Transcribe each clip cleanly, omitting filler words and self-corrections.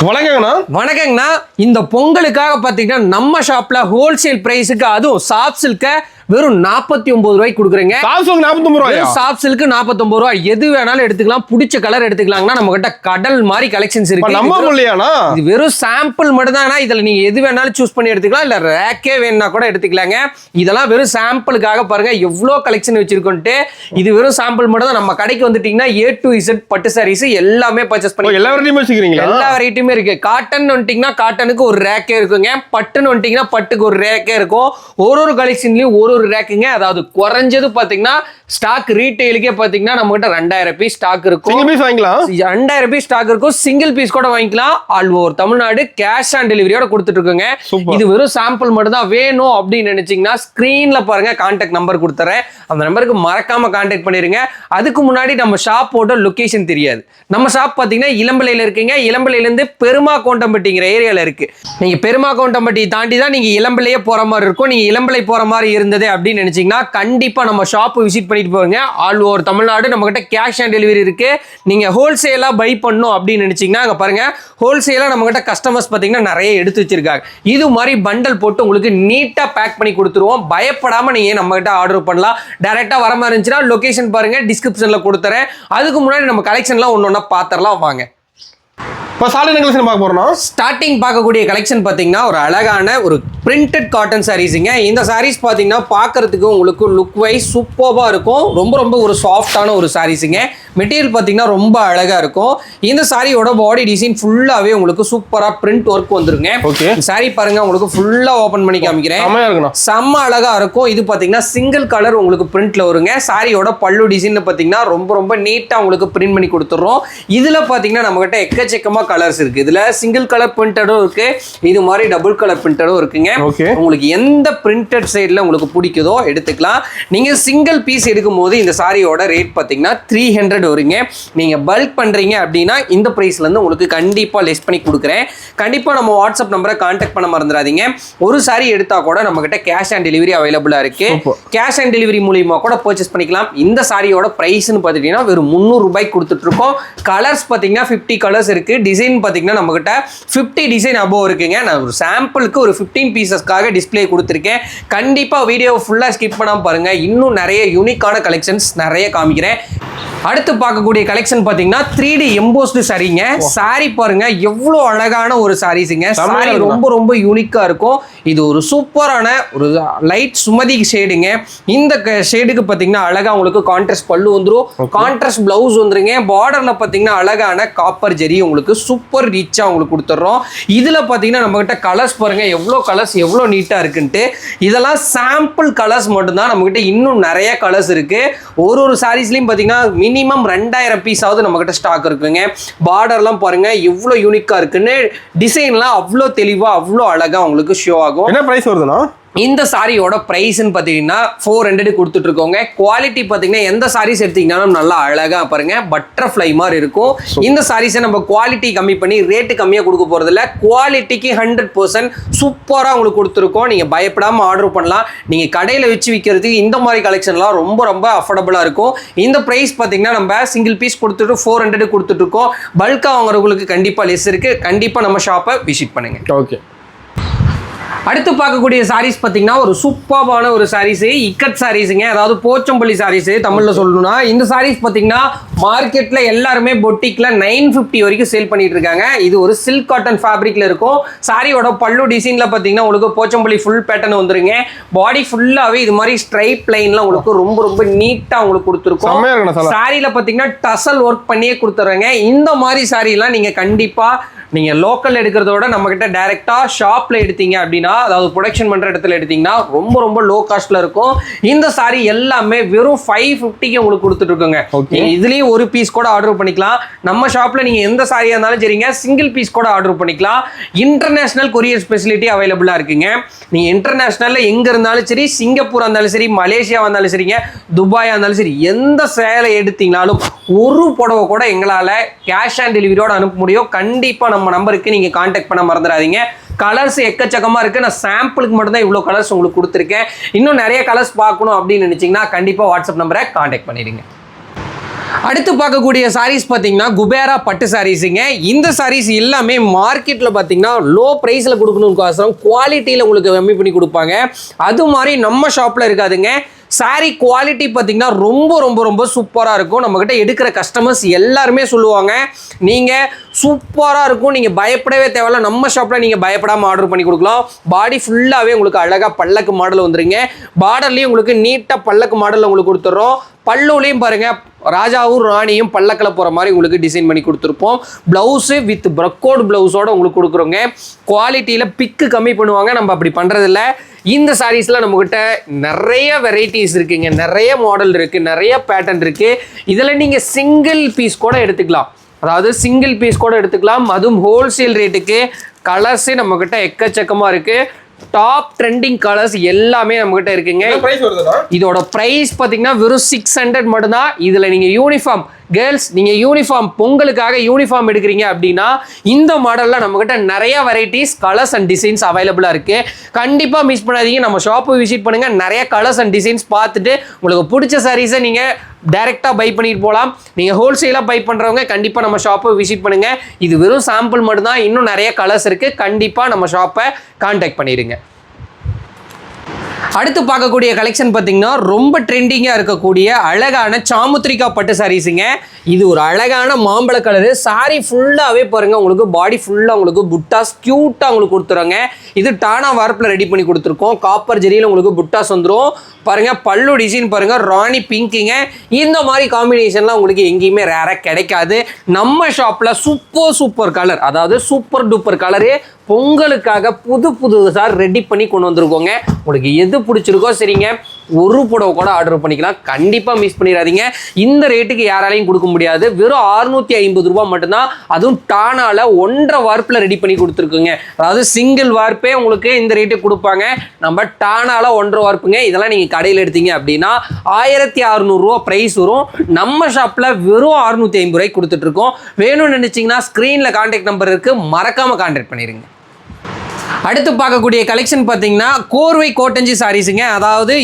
வணக்கங்கண்ணா. வணக்கங்கண்ணா. இந்த பொங்கலுக்காக பாத்தீங்கன்னா நம்ம ஷாப்ல ஹோல்சேல் பிரைஸுக்கு அதுவும் சாஃப்ட் சில்க வெறும் 49 ரூபாய்க்கு கொடுக்குறீங்க. சாஃப்ட் சில்க் 49 ரூபாய். எது வேணாலும் எடுத்துக்கலாம், பிடிச்ச கலர் எடுத்துக்கலாங்கன்னா நம்ம கிட்ட கடல் மாதிரி கலெக்ஷன்ஸ் இருக்கு. இது வெறும் சாம்பிள் மட்டும் தான். இதுல நீங்க எது வேணாலும் சூஸ் பண்ணி எடுத்துக்கலாம், இல்ல ரேக்கே வேணும்னா கூட எடுத்துக்கலாங்க. இதெல்லாம் வெறும் சாம்பிளுக்காக பாருங்க எவ்வளவு கலெக்ஷன் வச்சிருக்கோன்ட்டு. இது வெறும் சாம்பிள் மட்டும் தான். நம்ம கடைக்கு வந்துட்டீங்கன்னா A to Z பட்டு சாரீஸ் எல்லாமே பர்ச்சேஸ் பண்ணி எல்லா வெரைட்டியுமே இருக்கு. காட்டன் வந்துட்டீங்கன்னா காட்டனுக்கு ஒரு ரேக்கே இருக்குங்க, பட்டுன்னு வந்துட்டீங்கன்னா பட்டுக்கு ஒரு ரேக்கே இருக்கும். ஒரு கலெக்ஷன்லயும் ஒரு ரேக்குங்க. அதாவது குறைஞ்சது பாத்தீங்கன்னா ஸ்டாக் ரீட்டைலுக்கே பாத்தீங்கன்னா நம்ம கிட்ட 2000 பீஸ் ஸ்டாக் இருக்கும். 2000 பீஸ் ஸ்டாக் இருக்கும். சிங்கிள் பீஸ் கூட வாங்கிக்கலாம். All over Tamil Nadu cash on டெலிவரியோட கொடுத்துட்டு இருக்கோங்க. இது வெறும் சாம்பிள் மட்டும் தான். வேணும் அப்படின்னு நினைச்சீங்கன்னா ஸ்கிரீன்ல பாருங்க கான்டாக்ட் நம்பர் கொடுத்துறேன். அந்த நம்பருக்கு மறக்காம கான்டாக்ட் பண்ணிருங்க. அதுக்கு முன்னாடி நம்ம ஷாப்போட லொகேஷன் தெரியாது. நம்ம ஷாப் பாத்தீங்கன்னா இளம்பிள்ளையில இருக்குங்க. இளம்பிள்ளையில இருந்து பெருமாக்கோண்டம்பட்டிங்கிற ஏரியால இருக்கு. நீங்க பெருமாக்கோண்டம்பட்டி தாண்டி தான் நீங்க இளம்பிள்ளையே போற மாதிரி இருக்கும். நீங்க இளம்பிள்ளை போற மாதிரி இருந்தது அப்படின்னு நினைச்சீங்கன்னா கண்டிப்பா நம்ம ஷாப் விசிட் பண்ணிட்டு போங்க. ஆல் ஓவர் தமிழ்நாடு நம்ம கிட்ட கேஷ் ஆன் டெலிவரி இருக்கு. நீங்க ஹோல்சேலா பை பண்ணும் அப்படின்னு நினைச்சீங்கன்னா அங்க பாருங்க ஹோல்சேலா நம்ம கிட்ட கஸ்டமர்ஸ் பாத்தீங்கன்னா நிறைய எடுத்து வச்சிருக்காங்க. இது மாதிரி பண்டல் போட்டு உங்களுக்கு நீட்டா பேக் பண்ணி கொடுத்துருவோம். பயப்படாம நீங்க நம்ம கிட்ட ஆர்டர் பண்ணலாம். டைரக்டா வர மாதிரி இருந்துச்சுன்னா லொகேஷன் பாருங்க டிஸ்கிரிப்ஷன்ல கொடுத்துறேன். அதுக்கு முன்னாடி நம்ம கலெக்ஷன்லாம் ஒன்னொன்னா பாத்திரலாம் வாங்க. ஸ்டார்டிங் பார்க்கக்கூடிய கலெக்ஷன் பாத்தீங்கன்னா ஒரு அழகான ஒரு பிரிண்டட் காட்டன் சாரீஸ்ங்க. இந்த சாரீஸ் பாத்தீங்கன்னா பார்க்கறதுக்கு உங்களுக்கு லுக் வைஸ் சூப்பர்பா இருக்கும். ரொம்ப ஒரு சாஃப்டான ஒரு சாரீஸ்ங்க. மெட்டீரியல் பாத்தீங்கன்னா ரொம்ப அழகா இருக்கும். இந்த சாரியோட பாடி டிசைன் ஃபுல்லாவே உங்களுக்கு சூப்பரா பிரிண்ட் ஒர்க் வந்துருங்க. சாரி பாருங்க உங்களுக்கு ஃபுல்லா ஓபன் பண்ணி காமிக்கிறேன். செம்ம அழகா இருக்கும். இது பாத்தீங்கன்னா சிங்கிள் கலர் உங்களுக்கு பிரிண்ட்ல வருங்க. சாரியோட பல்லு டிசைன் பாத்தீங்கன்னா ரொம்ப நீட்டா உங்களுக்கு பிரிண்ட் பண்ணி கொடுத்துறோம். இதுல பாத்தீங்கன்னா நம்ம கிட்ட எக்கச்சக்கமா கலர்ஸ் இருக்கு. இதுல சிங்கிள் கலர் பிரிண்டடும் இருக்கு, இது மாதிரி டபுள் கலர் பிரிண்டடும் இருக்குங்க. உங்களுக்கு எந்த பிரிண்டட் சைடுல உங்களுக்கு பிடிக்குதோ எடுத்துக்கலாம். நீங்க சிங்கிள் பீஸ் எடுக்கும் போது இந்த சாரியோட ரேட் பாத்தீங்கன்னா 300 வருங்க. நீங்க பல்க் பண்றீங்க அப்படின்னா இந்த பிரைஸ்ல இருந்து உங்களுக்கு கண்டிப்பா லெஸ் பண்ணி கொடுக்குறேன். கண்டிப்பா நம்ம வாட்ஸ்அப் நம்பரை கான்டாக்ட் பண்ண மறந்துடாதீங்க. ஒரு சாரி எடுத்தா கூட நம்ம கிட்ட கேஷ் ஆன் டெலிவரி அவைலபிளா இருக்கு. கேஷ் ஆன் டெலிவரி மூலியமா கூட பர்ச்சேஸ் பண்ணிக்கலாம். இந்த சாரியோட பிரைஸ்னு பாத்தீங்கன்னா வெறும் 300 ரூபாய்க்கு கொடுத்துட்டு இருக்கோம். கலர்ஸ் பாத்தீங்கன்னா 50 கலர்ஸ் இருக்கு. டிசைன் பாத்தீங்கன்னா நம்ம கிட்ட 50 டிசைன் அபோவ் இருக்குங்க. நான் ஒரு சாம்பிளுக்கு ஒரு 15 பீசஸ்க்காக டிஸ்ப்ளே கொடுத்துருக்கேன். கண்டிப்பா வீடியோ ஃபுல்லா ஸ்கிப் பண்ணாம பாருங்க. இன்னும் நிறைய யூனிக்கான கலெக்ஷன்ஸ் நிறைய காமிக்கிறேன். அடுத்து பார்க்கக்கூடிய கலெக்ஷன் பாத்தீங்கன்னா 3D எம்போஸ்டு சாரீங்க. சாரி பாருங்க எவ்வளவு அழகான ஒரு சாரீஸ்ங்க. சாரி ரொம்ப யூனிக்கா இருக்கும். இது ஒரு சூப்பரான ஒரு லைட் சுமதி ஷேடுங்க. இந்த ஷேடுக்கு பாத்தீங்கன்னா அழகா உங்களுக்கு கான்ட்ராஸ்ட் பல்லு வந்துரும், கான்ட்ராஸ்ட் பிளவுஸ் வந்துருங்க. பார்டர்ல பாத்தீங்கன்னா அழகான காப்பர் ஜெரி உங்களுக்கு சூப்பர் ரிச்சா உங்களுக்கு கொடுத்துறோம். இதுல பாத்தீங்கன்னா நம்ம கிட்ட கலர்ஸ் பாருங்க எவ்வளவு கலர்ஸ் எவ்வளவு நீட்டா இருக்குன்ட்டு. இதெல்லாம் சாம்பிள் கலர்ஸ் மட்டும்தான். நம்ம கிட்ட இன்னும் நிறைய கலர்ஸ் இருக்கு. ஒரு சாரீஸ்லயும் பாத்தீங்கன்னா மினிமம் 2000 பீஸ் ஆவது நம்ம கிட்ட ஸ்டாக் இருக்குங்க. பார்டர்லாம் பாருங்க எவ்வளவு யூனிக்கா இருக்குன்னு. டிசைன்லாம் அவ்வளோ தெளிவா அவ்வளோ அழகா உங்களுக்கு ஷோ ஆகும். என்ன பிரைஸ் வருதுன்னா இந்த சாரியோட பிரைஸ்ன்னு பார்த்தீங்கன்னா 400 கொடுத்துட்டு இருக்கோங்க. குவாலிட்டி பார்த்தீங்கன்னா எந்த சாரீஸ் எடுத்தீங்கன்னாலும் நல்லா அழகா பாருங்க பட்டர்ஃப்ளை மாதிரி இருக்கும். இந்த சாரீஸை நம்ம குவாலிட்டி கம்மி பண்ணி ரேட்டு கம்மியாக கொடுக்க போறதில்ல. குவாலிட்டிக்கு 100% சூப்பராக உங்களுக்கு கொடுத்துருக்கோம். நீங்கள் பயப்படாமல் ஆர்டர் பண்ணலாம். நீங்கள் கடையில் வச்சு விற்கிறதுக்கு இந்த மாதிரி கலெக்ஷன்லாம் ரொம்ப அஃபோர்டபுளாக இருக்கும். இந்த ப்ரைஸ் பார்த்தீங்கன்னா நம்ம சிங்கிள் பீஸ் கொடுத்துட்டு 400 கொடுத்துட்டு இருக்கோம். பல்காக வாங்குறவங்களுக்கு கண்டிப்பாக லெஸ் இருக்கு. கண்டிப்பாக நம்ம ஷாப்பை விசிட் பண்ணுங்க. ஓகே. அடுத்து பார்க்கக்கூடிய சாரீஸ் பார்த்தீங்கன்னா ஒரு சூப்பரான ஒரு சாரீஸ் இக்கட் சாரீஸுங்க. அதாவது போச்சம்பள்ளி சாரீஸ் தமிழ்ல சொல்லணும்னா. இந்த சாரீஸ் பார்த்தீங்கன்னா மார்க்கெட்ல எல்லாருமே பொட்டிக்ல 950 வரைக்கும் சேல் பண்ணிட்டு இருக்காங்க. இது ஒரு சில்க் காட்டன் ஃபேப்ரிக்ல இருக்கும். சாரியோட பல்லு டிசைன்ல பார்த்தீங்கன்னா உங்களுக்கு போச்சம்பள்ளி ஃபுல் பேட்டர்ன் வந்துருங்க. பாடி ஃபுல்லாவே இது மாதிரி ஸ்ட்ரைப் லைன்ல உங்களுக்கு ரொம்ப நீட்டா உங்களுக்கு கொடுத்துருக்கோம். சாரியில பார்த்தீங்கன்னா டசல் ஒர்க் பண்ணியே கொடுத்துறாங்க. இந்த மாதிரி சாரி எல்லாம் நீங்க கண்டிப்பா நீங்க லோக்கல் எடுக்கிறதோட நம்ம கிட்ட டைரக்டா ஷாப்ல எடுத்தீங்க அப்படின்னா, அதாவது ப்ரொடக்ஷன் பண்ற இடத்துல எடுத்தீங்கன்னா ரொம்ப லோ காஸ்ட்ல இருக்கும். இந்த சாரி எல்லாமே வெறும் 550க்கு உங்களுக்கு கொடுத்துட்டு இருக்கோங்க. இதுலயும் ஒரு பீஸ் கூட ஆர்டர் பண்ணிக்கலாம். நம்ம ஷாப்ல நீங்க எந்த சாரியா இருந்தாலும் சரிங்க சிங்கிள் பீஸ் கூட ஆர்டர் பண்ணிக்கலாம். இன்டர்நேஷனல் கொரியர் ஃபெசிலிட்டி அவைலபிளா இருக்குங்க. நீங்க இன்டர்நேஷனல்ல எங்க இருந்தாலும் சரி, சிங்கப்பூரா இருந்தாலும் சரி, மலேசியாவா இருந்தாலும் சரிங்க, துபாயா இருந்தாலும் சரி, எந்த சேலை எடுத்தீங்கனாலும் ஒரு புடவை கூட எங்களால கேஷ் ஆன் டெலிவரியோட அனுப்ப முடியும். கண்டிப்பா நம்ம நம்பருக்கு நீங்க கான்டாக்ட் பண்ண மறந்துடாதீங்க. கலர்ஸ் எக்கச்சக்கமா இருக்கு. நான் சாம்பிளுக்கு மட்டும் தான் இவ்வளவு கலர்ஸ் உங்களுக்கு கொடுத்துருக்கேன். இன்னும் நிறைய கலர்ஸ் பார்க்கணும் அப்படின்னு நினைச்சீங்கன்னா கண்டிப்பா வாட்ஸ்அப் நம்பரை கான்டாக்ட் பண்ணிடுங்க. அடுத்து பார்க்கக்கூடிய சாரீஸ் பார்த்தீங்கன்னா குபேரா பட்டு சாரீஸுங்க. இந்த சாரீஸ் எல்லாமே மார்க்கெட்டில் பார்த்தீங்கன்னா லோ ப்ரைஸில் கொடுக்கணும்னு குவாலிட்டியில் உங்களுக்கு கம்மி பண்ணி கொடுப்பாங்க. அது மாதிரி நம்ம ஷாப்பில் இருக்காதுங்க. சாரீ குவாலிட்டி பார்த்தீங்கன்னா ரொம்ப ரொம்ப ரொம்ப சூப்பராக இருக்கும். நம்மக்கிட்ட எடுக்கிற கஸ்டமர்ஸ் எல்லாருமே சொல்லுவாங்க, நீங்கள் சூப்பராக இருக்கும், நீங்கள் பயப்படவே தேவையில்ல, நம்ம ஷாப்பில் நீங்கள் பயப்படாமல் ஆர்டர் பண்ணி கொடுக்கலாம். பாடி ஃபுல்லாகவே உங்களுக்கு அழகாக பல்லக்கு மாடல் வந்துருங்க. பார்டர்லேயும் உங்களுக்கு நீட்டாக பல்லக்கு மாடலில் உங்களுக்கு கொடுத்துட்றோம். பல்லுலையும் பாருங்கள் ராஜாவும் ராணியும் பல்லக்கில் போகிற மாதிரி உங்களுக்கு டிசைன் பண்ணி கொடுத்துருப்போம். ப்ளவுஸு வித் ப்ரக்கோட் ப்ளவுஸோடு உங்களுக்கு கொடுக்குறோங்க. குவாலிட்டியில் பிக்கு கம்மி பண்ணுவாங்க, நம்ம அப்படி பண்ணுறதில்ல. இந்த சாரீஸில் நம்மக்கிட்ட நிறைய வெரைட்டிஸ் இருக்குங்க, நிறைய மாடல் இருக்குது, நிறைய பேட்டர்ன் இருக்குது. இதில் நீங்கள் சிங்கிள் பீஸ் கூட எடுத்துக்கலாம், அதாவது சிங்கிள் பீஸ் கூட எடுத்துக்கலாம். அதுவும் ஹோல்சேல் ரேட்டுக்கு. கலர்ஸு நம்மக்கிட்ட எக்கச்சக்கமாக இருக்குது. டாப் ட்ரெண்டிங் கலர்ஸ் எல்லாமே நம்மகிட்ட இருக்குங்க. இதோட பிரைஸ் பார்த்தீங்கன்னா வெறும் 600 மட்டும்தான். இதில் நீங்கள் யூனிஃபார்ம் கேர்ள்ஸ், நீங்கள் யூனிஃபார்ம் பொங்கலுக்காக யூனிஃபார்ம் எடுக்கிறீங்க அப்படின்னா இந்த மாடலில் நம்மகிட்ட நிறைய வெரைட்டிஸ் கலர்ஸ் அண்ட் டிசைன்ஸ் அவைலபிளாக இருக்குது. கண்டிப்பாக மிஸ் பண்ணாதீங்க, நம்ம ஷாப்பை விசிட் பண்ணுங்கள். நிறைய கலர்ஸ் அண்ட் டிசைன்ஸ் பார்த்துட்டு உங்களுக்கு பிடிச்ச சாரீஸை நீங்கள் டைரெக்டாக பை பண்ணிட்டு போகலாம். நீங்கள் ஹோல்சேலாக பை பண்ணுறவங்க கண்டிப்பாக நம்ம ஷாப்பை விசிட் பண்ணுங்கள். இது வெறும் சாம்பிள் மட்டும்தான், இன்னும் நிறைய கலர்ஸ் இருக்குது. கண்டிப்பாக நம்ம ஷாப்பை கான்டாக்ட் பண்ணிடுங்க. அடுத்து பார்க்கக்கூடிய கலெக்ஷன் பார்த்தீங்கன்னா ரொம்ப ட்ரெண்டிங்காக இருக்கக்கூடிய அழகான சாமுத்திரிகா பட்டு சாரீஸுங்க. இது ஒரு அழகான மாம்பழ கலரு. சாரீ ஃபுல்லாகவே பாருங்கள், உங்களுக்கு பாடி ஃபுல்லாக உங்களுக்கு புட்டாஸ் க்யூட்டாக உங்களுக்கு கொடுத்துருங்க. இது டானா வார்ப்பில் ரெடி பண்ணி கொடுத்துருக்கோம். காப்பர் ஜெரியில் உங்களுக்கு புட்டாஸ் வந்துடும். பாருங்கள் பல்லு டிசைன் பாருங்கள், ராணி பிங்க்குங்க. இந்த மாதிரி காம்பினேஷன்லாம் உங்களுக்கு எங்கேயுமே ரேராக கிடைக்காது. நம்ம ஷாப்பில் சூப்பர் கலர், அதாவது சூப்பர் டூப்பர் கலரு பொங்கலுக்காக புதுசாக ரெடி பண்ணி கொண்டு வந்திருக்கோங்க. உங்களுக்கு எது பிடிச்சிருக்கோ சரிங்க, ஒரு புடவை கூட ஆர்டர் பண்ணிக்கலாம். கண்டிப்பாக மிஸ் பண்ணிடாதீங்க. இந்த ரேட்டுக்கு யாராலையும் கொடுக்க முடியாது. வெறும் 650 ரூபா மட்டும்தான். அதுவும் டானால 1.5 வார்ப்பில் ரெடி பண்ணி கொடுத்துருக்குங்க. அதாவது சிங்கிள் வார்ப்பே உங்களுக்கு இந்த ரேட்டுக்கு கொடுப்பாங்க. நம்ம டானால 1.5 வார்ப்புங்க. இதெல்லாம் நீங்கள் கடையில் எடுத்தீங்க அப்படின்னா 1600 ரூபா ப்ரைஸ் வரும். நம்ம ஷாப்பில் வெறும் 650 ரூபாய்க்கு கொடுத்துட்ருக்கோம். வேணும்னு நினச்சிங்கன்னா ஸ்க்ரீனில் கான்டாக்ட் நம்பர் இருக்குது, மறக்காமல் கான்டாக்ட் பண்ணிடுங்க. அடுத்து பார்க்கக்கூடிய கலெக்ஷன் பார்த்தீங்கன்னா கோர்வை கோட்டஞ்சி சாரீஸுங்க. அதாவது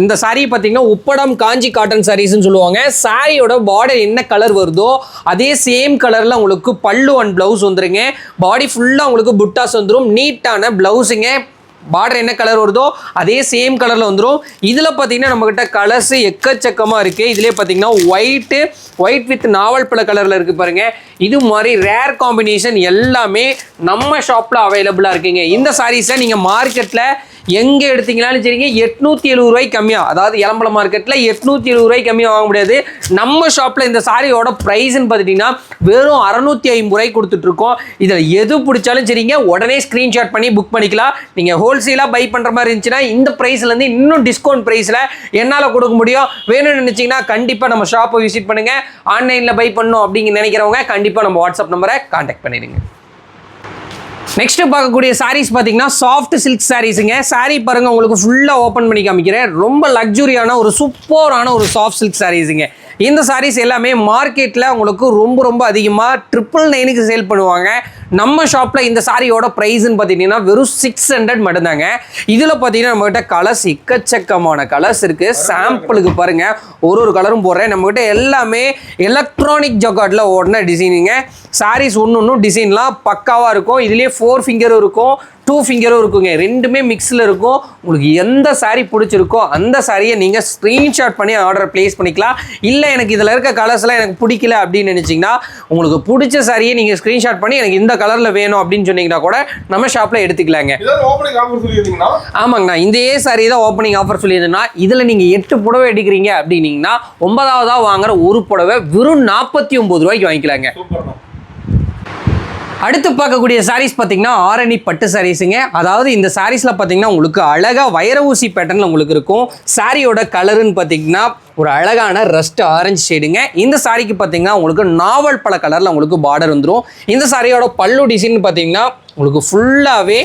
இந்த சாரீ பார்த்தீங்கன்னா உப்படம் காஞ்சி காட்டன் சாரீஸ்ன்னு சொல்லுவாங்க. சாரியோட பார்டர் என்ன கலர் வருதோ அதே சேம் கலரில் உங்களுக்கு பல்லு அண்ட் ப்ளவுஸ் வந்துருங்க. பாடி ஃபுல்லாக உங்களுக்கு புட்டாஸ் வந்துடும். நீட்டான ப்ளவுஸுங்க. பார்டர் என்ன கலர் வருதோ அதே சேம் கலரில் வந்துடும். இதில் பார்த்தீங்கன்னா நம்மக்கிட்ட கலர்ஸ் எக்கச்சக்கமாக இருக்குது. இதிலே பார்த்தீங்கன்னா ஒயிட் வித் நாவல் பழ கலரில் இருக்குது பாருங்கள். இது மாதிரி ரேர் காம்பினேஷன் எல்லாமே நம்ம ஷாப்பில் அவைலபிளாக இருக்குங்க. இந்த சாரீஸை நீங்கள் மார்க்கெட்டில் எங்கே எடுத்தீங்களாலும் சரிங்க 870 ரூபாய்க்கு கம்மியாக, அதாவது இளம்பலம் மார்க்கெட்டில் 870 ரூபாய்க்கு கம்மியாக வாங்க முடியாது. நம்ம ஷாப்பில் இந்த சாரியோட ப்ரைஸ்ன்னு பார்த்துட்டிங்கன்னா வெறும் 650 ரூபாய்க்கு கொடுத்துட்ருக்கோம். இதில் எது பிடிச்சாலும் சரிங்க உடனே ஸ்க்ரீன்ஷாட் பண்ணி புக் பண்ணிக்கலாம். நீங்கள் ஹோல்சேலாக பை பண்ணுற மாதிரி இருந்துச்சுன்னா இந்த ப்ரைஸ்லேருந்து இன்னும் டிஸ்கவுண்ட் ப்ரைஸில் என்னால் கொடுக்க முடியும். வேணும்னு நினச்சிங்கன்னா கண்டிப்பாக நம்ம ஷாப்பை விசிட் பண்ணுங்கள். ஆன்லைனில் பை பண்ணணும் அப்படிங்க நினைக்கிறவங்க கண்டிப்பாக நம்ம வாட்ஸ்அப் நம்பரை கான்டாக்ட் பண்ணிடுங்க. நெக்ஸ்ட் பார்க்கக்கூடிய சாரீஸ் பார்த்தீங்கன்னா சாஃப்ட் சில்க் சாரீஸுங்க. சாரீ பாருங்கள், உங்களுக்கு ஃபுல்லாக ஓப்பன் பண்ணி காமிக்கிறேன். ரொம்ப லக்ஸுரியான ஒரு சூப்பரான ஒரு சாஃப்ட் சில்க் சாரீஸுங்க. இந்த சாரீஸ் எல்லாமே மார்க்கெட்டில் உங்களுக்கு ரொம்ப அதிகமாக 999க்கு சேல் பண்ணுவாங்க. நம்ம ஷாப்பில் இந்த சாரியோட ப்ரைஸ்ன்னு பார்த்தீங்கன்னா வெறும் 600 மட்டும்தாங்க. இதில் பார்த்தீங்கன்னா நம்மகிட்ட கலர்ஸ் எக்கச்சக்கமான கலர்ஸ் இருக்குது. சாம்பிளுக்கு பாருங்கள், ஒரு கலரும் போடுறேன். நம்மகிட்ட எல்லாமே எலக்ட்ரானிக் ஜக்கார்டில் ஓடின டிசைனிங்க. சாரீஸ் ஒன்று டிசைன்லாம் பக்காவாக இருக்கும். இதுலேயே 4 ஃபிங்கரும் இருக்கும், 2 ஃபிங்கரும் இருக்குங்க. ரெண்டுமே மிக்ஸில் இருக்கும். உங்களுக்கு எந்த சாரீ பிடிச்சிருக்கோ அந்த சாரியை நீங்கள் ஸ்க்ரீன்ஷாட் பண்ணி ஆர்டர் ப்ளேஸ் பண்ணிக்கலாம். இல்லை எனக்கு இதில் இருக்க கலர்ஸ்லாம் எனக்கு பிடிக்கல அப்படின்னு நினச்சிங்கன்னா உங்களுக்கு பிடிச்ச சாரியை நீங்கள் ஸ்க்ரீன்ஷாட் பண்ணி எனக்கு இந்த கலரில் வேணும் அப்படின்னு சொன்னீங்கன்னா கூட நம்ம ஷாப்பில் எடுத்துக்கலாங்க. ஆமாங்கண்ணா, இந்த சாரி தான் ஓப்பனிங் ஆஃபர் சொல்லியிருந்தேன்னா இதில் நீங்கள் 8 புடவை எடுக்கிறீங்க அப்படின்னீங்கன்னா 9ஆவதாக வாங்குற ஒரு புடவை வெறும் 49 ரூபாய்க்கு வாங்கிக்கலாங்க. அடுத்து பார்க்கக்கூடிய சாரீஸ் பார்த்தீங்கன்னா ஆரணி பட்டு சாரீஸுங்க. அதாவது இந்த சாரீஸில் பார்த்தீங்கன்னா உங்களுக்கு அழகாக வைர ஊசி பேட்டர்னில் உங்களுக்கு இருக்கும். சாரியோட கலருன்னு பார்த்தீங்கன்னா ஒரு அழகான ரஸ்ட் ஆரஞ்சு ஷேடுங்க. இந்த சாரிக்கு பார்த்தீங்கன்னா உங்களுக்கு நாவல் பழ கலரில் உங்களுக்கு பார்டர் வந்துடும். இந்த சாரியோட பல்லு டிசைன் பார்த்தீங்கன்னா உங்களுக்கு ஃபுல்லாகவே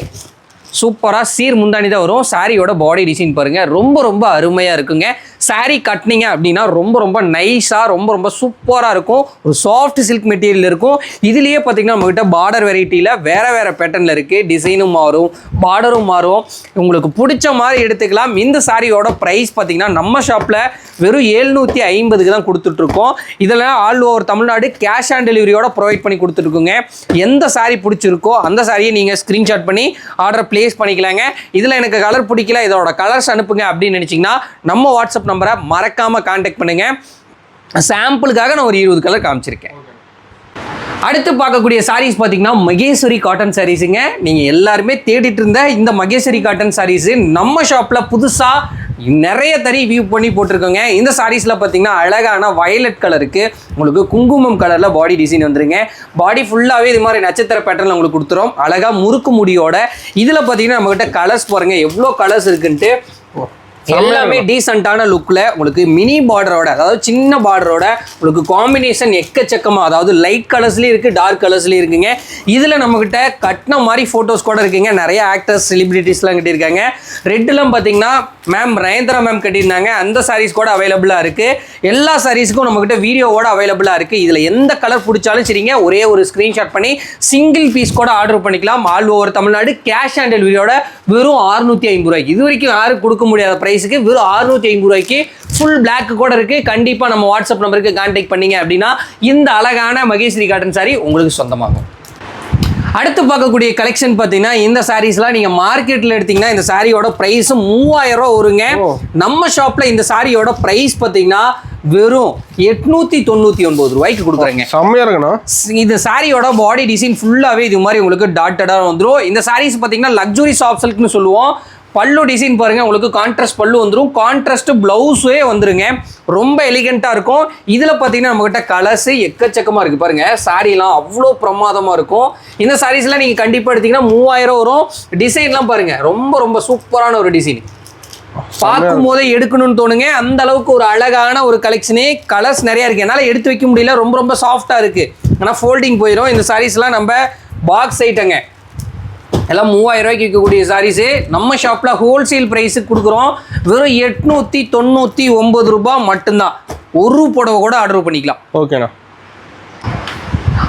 சூப்பராக சீர் முந்தானி தான் வரும். சாரியோட பாடி டிசைன் பாருங்கள், ரொம்ப அருமையாக இருக்குங்க. saree கட்டினீங்க அப்படின்னா ரொம்ப ரொம்ப நைஸாக ரொம்ப ரொம்ப சூப்பராக இருக்கும். ஒரு சாஃப்ட் சில்க் மெட்டீரியல் இருக்கும். இதுலேயே பார்த்தீங்கன்னா நம்மகிட்ட பார்டர் வெரைட்டியில் வேறு வேறு பேட்டர்னில் இருக்குது. டிசைனும் மாறும், பார்டரும் மாறும். உங்களுக்கு பிடிச்ச மாதிரி எடுத்துக்கலாம். இந்த சாரியோட ப்ரைஸ் பார்த்தீங்கன்னா நம்ம ஷாப்பில் வெறும் 750க்கு தான் கொடுத்துட்ருக்கோம். இதில் all over Tamil Nadu cash on டெலிவரியோட ப்ரொவைட் பண்ணி கொடுத்துருக்குங்க. எந்த சாரி பிடிச்சிருக்கோ அந்த சாரியை நீங்கள் ஸ்க்ரீன்ஷாட் பண்ணி ஆர்டர் பிளேஸ் பண்ணிக்கலாங்க. இதில் எனக்கு கலர் பிடிக்கல, இதோட கலர்ஸ் அனுப்புங்க அப்படின்னு நினச்சிங்கன்னா நம்ம வாட்ஸ்அப் நம்பரை மறக்காமல் கான்டாக்ட் பண்ணுங்கள். சாம்பிளுக்காக நான் ஒரு 20 கலர் காமிச்சிருக்கேன். அடுத்து பார்க்கக்கூடிய சாரீஸ் பார்த்தீங்கன்னா மகேஸ்வரி காட்டன் சாரீஸுங்க. நீங்கள் எல்லாருமே தேடிட்டு இருந்த இந்த மகேஸ்வரி காட்டன் சாரீஸு நம்ம ஷாப்பில் புதுசாக நிறைய வியூ பண்ணி போட்டிருக்கோங்க. இந்த சாரீஸில் பார்த்தீங்கன்னா அழகான வயலட் கலருக்கு உங்களுக்கு குங்குமம் கலரில் பாடி டிசைன் வந்துருங்க. பாடி ஃபுல்லாகவே இது மாதிரி நட்சத்திர பேட்டர்னில் உங்களுக்கு கொடுத்துரும். அழகாக முறுக்கு முடியோட இதில் பார்த்தீங்கன்னா நம்மகிட்ட கலர்ஸ் பாருங்கள் எவ்வளோ கலர்ஸ் இருக்குன்ட்டு. எல்லாமே டீசெண்டான லுக்கில் உங்களுக்கு மினி பார்டரோட, அதாவது சின்ன பார்டரோட உங்களுக்கு காம்பினேஷன் எக்கச்சக்கமாக, அதாவது லைட் கலர்ஸ்லேயும் இருக்குது, டார்க் கலர்ஸ்லேயும் இருக்குங்க. இதில் நம்மக்கிட்ட கட்டின மாதிரி ஃபோட்டோஸ் கூட இருக்குங்க. நிறைய ஆக்டர்ஸ் செலிபிரிட்டிஸ்லாம் கட்டியிருக்காங்க. ரெட்டுலாம் பார்த்தீங்கன்னா மேம் நயன்தாரா மேம் கட்டியிருந்தாங்க. அந்த சாரீஸ் கூட அவைலபிளாக இருக்குது. எல்லா சாரீஸுக்கும் நம்மக்கிட்ட வீடியோவோட அவைலபிளாக இருக்குது. இதில் எந்த கலர் பிடிச்சாலும் சரிங்க, ஒரே ஒரு ஸ்க்ரீன்ஷாட் பண்ணி சிங்கிள் பீஸ் கூட ஆர்டர் பண்ணிக்கலாம். All over Tamil Nadu cash on டெலிவரியோட வெறும் 650 ரூபாய்க்கு. இது வரைக்கும் யாரும் கொடுக்க முடியாத ப்ரைஸுக்கு வெறும் 650 ரூபாய்க்கு ஃபுல் பிளாக் கூட இருக்கு. கண்டிப்பா நம்ம வாட்ஸ்அப் நம்பருக்கு கான்டாக்ட் பண்ணீங்க அப்படின்னா இந்த அழகான மகேஸ்வரி காட்டன் சாரி உங்களுக்கு சொந்தமாகும். அடுத்து பார்க்கக்கூடிய கலெக்ஷன் பார்த்தீங்கன்னா இந்த சாரீஸ்லாம் நீங்கள் மார்க்கெட்டில் எடுத்தீங்கன்னா இந்த சாரியோட ப்ரைஸும் 3000 ரூபா வருங்க. நம்ம ஷாப்பில் இந்த சாரியோட ப்ரைஸ் பார்த்தீங்கன்னா வெறும் 899 ரூபாய்க்கு கொடுக்குறேங்க. செம்மையா இருக்குண்ணா. இந்த சாரியோட பாடி டிசைன் ஃபுல்லாகவே இது மாதிரி உங்களுக்கு டாட்டடாக வந்துடும். இந்த சாரீஸ் பார்த்தீங்கன்னா லக்ஸுரி சாஃப்ட் சில்க்னு சொல்லுவோம். பல்லு டிசைன் பாருங்கள், உங்களுக்கு கான்ட்ராஸ்ட் பல்லு வந்துடும், கான்ட்ராஸ்ட் ப்ளவுஸே வந்துருங்க. ரொம்ப எலிகெண்ட்டாக இருக்கும். இதில் பார்த்தீங்கன்னா நம்மகிட்ட கலர்ஸு எக்கச்சக்கமாக இருக்குது பாருங்கள். சாரீலாம் அவ்வளோ பிரமாதமாக இருக்கும். இந்த சாரீஸ்லாம் நீங்கள் கண்டிப்பாக எடுத்திங்கன்னா 3000 வரும். டிசைன்லாம் பாருங்கள், ரொம்ப ரொம்ப சூப்பரான ஒரு டிசைன். பார்க்கும் போதே எடுக்கணும்னு தோணுங்க. அந்த அளவுக்கு ஒரு அழகான ஒரு கலெக்ஷனே. கலர்ஸ் நிறையா இருக்குது, என்னால் எடுத்து வைக்க முடியல, ரொம்ப ரொம்ப சாஃப்டாக இருக்குது. ஆனால் ஃபோல்டிங் போயிடும். இந்த சாரீஸ்லாம் நம்ம பாக்ஸ் ஐட்டங்க. எல்லாம் 3000 ரூபாய்க்கு விற்கக்கூடிய சாரீஸு நம்ம ஷாப்பில் ஹோல்சேல் ப்ரைஸுக்கு கொடுக்குறோம். வெறும் 899 ரூபாய் மட்டும்தான். ஒரு புடவை கூட ஆர்டர் பண்ணிக்கலாம். ஓகேண்ணா.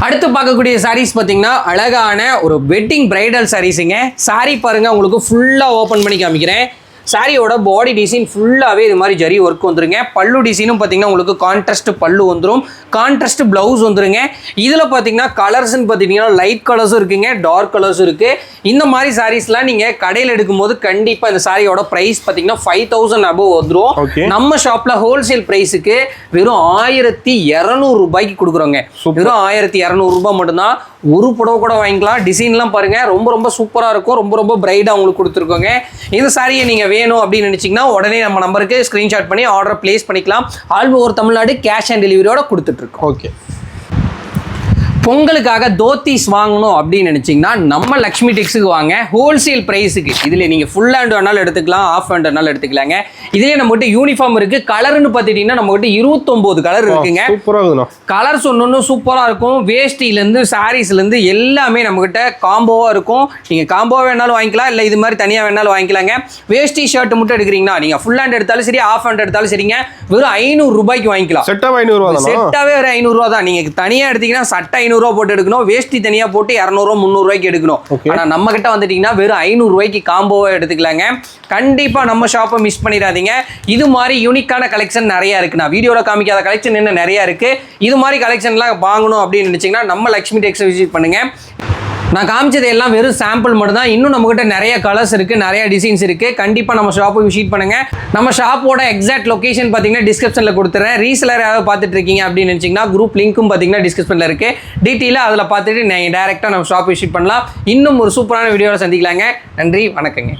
அடுத்து பார்க்கக்கூடிய சாரீஸ் பார்த்தீங்கன்னா அழகான ஒரு வெட்டிங் பிரைடல் சாரீஸுங்க. சாரீ பாருங்கள், உங்களுக்கு ஃபுல்லாக ஓப்பன் பண்ணி காமிக்கிறேன். சாரியோட பாடி டிசைன் ஃபுல்லாகவே இது மாதிரி ஜரி ஒர்க் வந்துருங்க. பல்லு டிசைனும் பார்த்தீங்கன்னா உங்களுக்கு கான்ட்ராஸ்ட் பல்லு வந்துடும், கான்ட்ராஸ்ட் ப்ளவுஸ் வந்துருங்க. இதில் பார்த்தீங்கன்னா கலர்ஸ்ன்னு பார்த்தீங்கன்னா லைட் கலர்ஸும் இருக்குங்க, டார்க் கலர்ஸும் இருக்குது. இந்த மாதிரி சாரீஸ்லாம் நீங்கள் கடையில் எடுக்கும்போது கண்டிப்பாக இந்த சாரியோட ப்ரைஸ் பார்த்தீங்கன்னா 5000 அபோவ் வந்துடும். நம்ம ஷாப்பில் ஹோல்சேல் ப்ரைஸுக்கு வெறும் 1200 ரூபாய்க்கு கொடுக்குறோங்க. வெறும் 1200 ரூபாய் மட்டும்தான். ஒரு புடவை கூட வாங்கிக்கலாம். டிசைன்லாம் பாருங்கள், ரொம்ப ரொம்ப சூப்பராக இருக்கும். ரொம்ப ரொம்ப பிரைடாக உங்களுக்கு கொடுத்துருக்கோங்க. இந்த சாரியை நீங்கள் வேணும் அப்படின்னு நினச்சிங்கன்னா உடனே நம்ம நம்பருக்கு ஸ்க்ரீன்ஷாட் பண்ணி ஆர்டர் பிளேஸ் பண்ணிக்கலாம். All over Tamil Nadu cash on டெலிவரியோட கொடுத்துட்ருக்கோம். ஓகே. பொங்கலுக்காக தோத்திஸ் வாங்கணும் அப்படின்னு நினச்சிங்கன்னா நம்ம லக்ஷ்மி டெக்ஸுக்கு வாங்க. ஹோல்சேல் ப்ரைஸுக்கு இதில் நீங்கள் ஃபுல் ஹேண்ட் வேணாலும் எடுத்துக்கலாம், ஆஃப் ஹேண்ட் வேணாலும் எடுத்துக்கலாங்க. இதிலே நம்மகிட்ட யூனிஃபார்ம் இருக்குது. கலர்னு பார்த்துட்டிங்கன்னா நம்மகிட்ட 29 கலர் இருக்குங்க. கலர்ஸ் ஒன்று சூப்பராக இருக்கும். வேஷ்டிலேருந்து சாரீஸ்லேருந்து எல்லாமே நம்மகிட்ட காம்போவாக இருக்கும். நீங்கள் காம்போவாக வேணாலும் வாங்கிக்கலாம், இல்லை இது மாதிரி தனியாக வேணாலும் வாங்கிக்கலாங்க. வேஷ்டி ஷர்ட் மட்டும் எடுக்கிறீங்கன்னா நீங்கள் ஃபுல் ஹேண்ட் எடுத்தாலும் சரி, ஆஃப் ஹேண்ட் எடுத்தாலும் சரிங்க, வெறும் 500 ரூபாய்க்கு வாங்கிக்கலாம். செட்டாகவே ஒரு 500 ரூபா தான். நீங்கள் தனியாக எடுத்தீங்கன்னா சட்டை 500 ரூபா போட்டு எடுக்கணும், வேஷ்டி தனியா போட்டு 200 300 ரூபாய்க்கு எடுக்கணும். ஆனா நம்ம கிட்ட வந்துட்டீங்கன்னா வெறும் 500 ரூபாய்க்கு காம்போவா எடுத்துக்கலாங்க. கண்டிப்பா நம்ம ஷாப்பை மிஸ் பண்ணிடாதீங்க. இது மாதிரி யூனிக்கான கலெக்ஷன் நிறைய இருக்கு. நான் வீடியோல காமிக்காத கலெக்ஷன் இன்னும் நிறைய இருக்கு. இது மாதிரி கலெக்ஷன்லாம் வாங்கணும் அப்படின்னு நினைச்சீங்கன்னா நம்ம லக்ஷ்மி டெக்ஸ் விசிட் பண்ணுங்க. நான் காமிச்சது எல்லாம் வெறும் சாம்பிள் மட்டும் தான். இன்னும் நம்மகிட்ட நிறைய கலர்ஸ் இருக்குது, நிறைய டிசைன்ஸ் இருக்குது. கண்டிப்பாக நம்ம ஷாப்பை விசிட் பண்ணுங்கள். நம்ம ஷாப்போட எக்ஸாக்ட் லொக்கேஷன் பார்த்தீங்கன்னா டிஸ்கிரிப்ஷனில் கொடுத்துறேன். ரீசெலர் யாராவது பார்த்துட்டு இருக்கீங்க அப்படின்னு நினச்சிங்கன்னா குரூப் லிங்க்கும் பார்த்தீங்கன்னா டிஸ்கிரிப்ஷனில் இருக்குது. டீட்டெயிலாக அதில் பார்த்துட்டு நீங்கள் டேரெக்டாக நம்ம ஷாப் விசிட் பண்ணலாம். இன்னும் ஒரு சூப்பரான வீடியோவில் சந்திக்கலாங்க. நன்றி, வணக்கங்க.